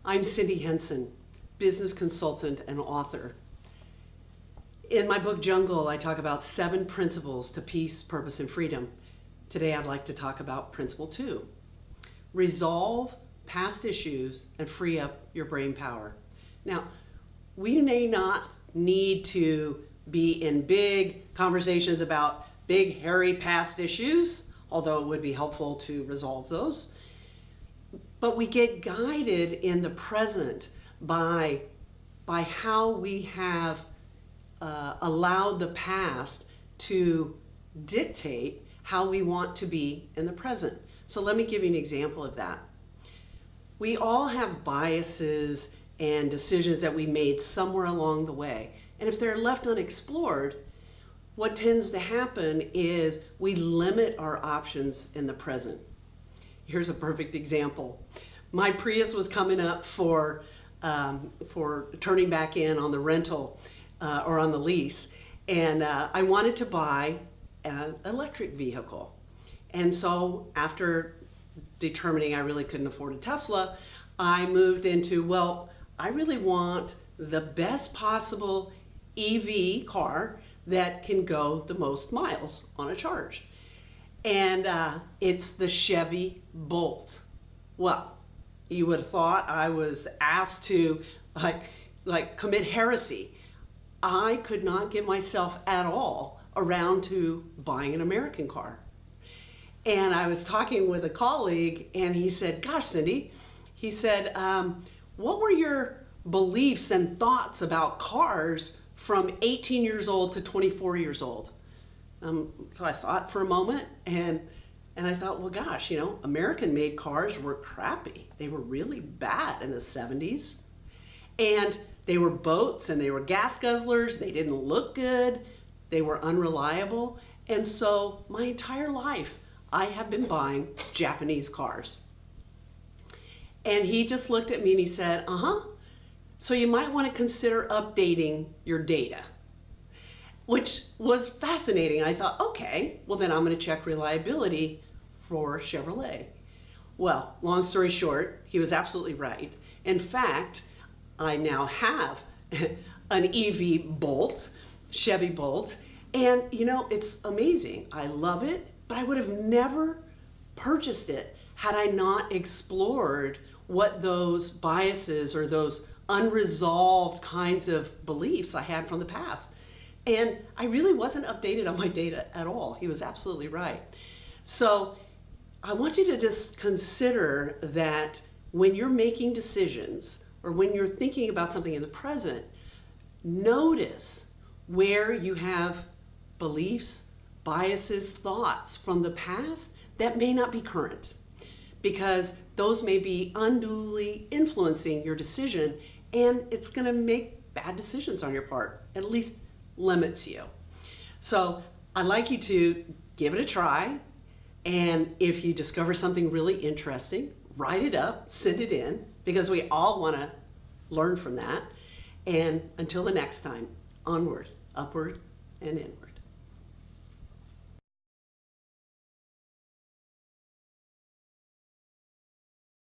I'm Cindy Henson, business consultant and author. In my book Jungle, I talk about 7 principles to peace, purpose, and freedom. Today I'd like to talk about principle 2. Resolve past issues and free up your brain power. Now, we may not need to be in big conversations about big, hairy past issues, although it would be helpful to resolve those. But we get guided in the present by how we have allowed the past to dictate how we want to be in the present. So let me give you an example of that. We all have biases and decisions that we made somewhere along the way. And if they're left unexplored, what tends to happen is we limit our options in the present. Here's a perfect example. My Prius was coming up for turning back in on the rental or on the lease, and I wanted to buy an electric vehicle. And so after determining I really couldn't afford a Tesla, I moved into, well, I really want the best possible EV car that can go the most miles on a charge. And it's the Chevy Bolt. Well, you would have thought I was asked to like commit heresy. I could not get myself at all around to buying an American car. And I was talking with a colleague and he said, gosh, Cindy, he said, what were your beliefs and thoughts about cars from 18 years old to 24 years old? So I thought for a moment and I thought, well, gosh, American-made cars were crappy. They were really bad in the 70s. And they were boats and they were gas guzzlers. They didn't look good. They were unreliable. And so my entire life, I have been buying Japanese cars. And he just looked at me and he said, so you might want to consider updating your data, which was fascinating. I thought, okay, well then I'm going to check reliability for Chevrolet. Well, long story short, he was absolutely right. In fact, I now have an EV Bolt, Chevy Bolt, and it's amazing. I love it, but I would have never purchased it had I not explored what those biases or those unresolved kinds of beliefs I had from the past. And I really wasn't updated on my data at all. He was absolutely right. So I want you to just consider that when you're making decisions or when you're thinking about something in the present, notice where you have beliefs, biases, thoughts from the past that may not be current, because those may be unduly influencing your decision and it's going to make bad decisions on your part, at least limits you. So I'd like you to give it a try, and if you discover something really interesting, write it up, send it in, because we all want to learn from that. And until the next time, onward, upward, and inward.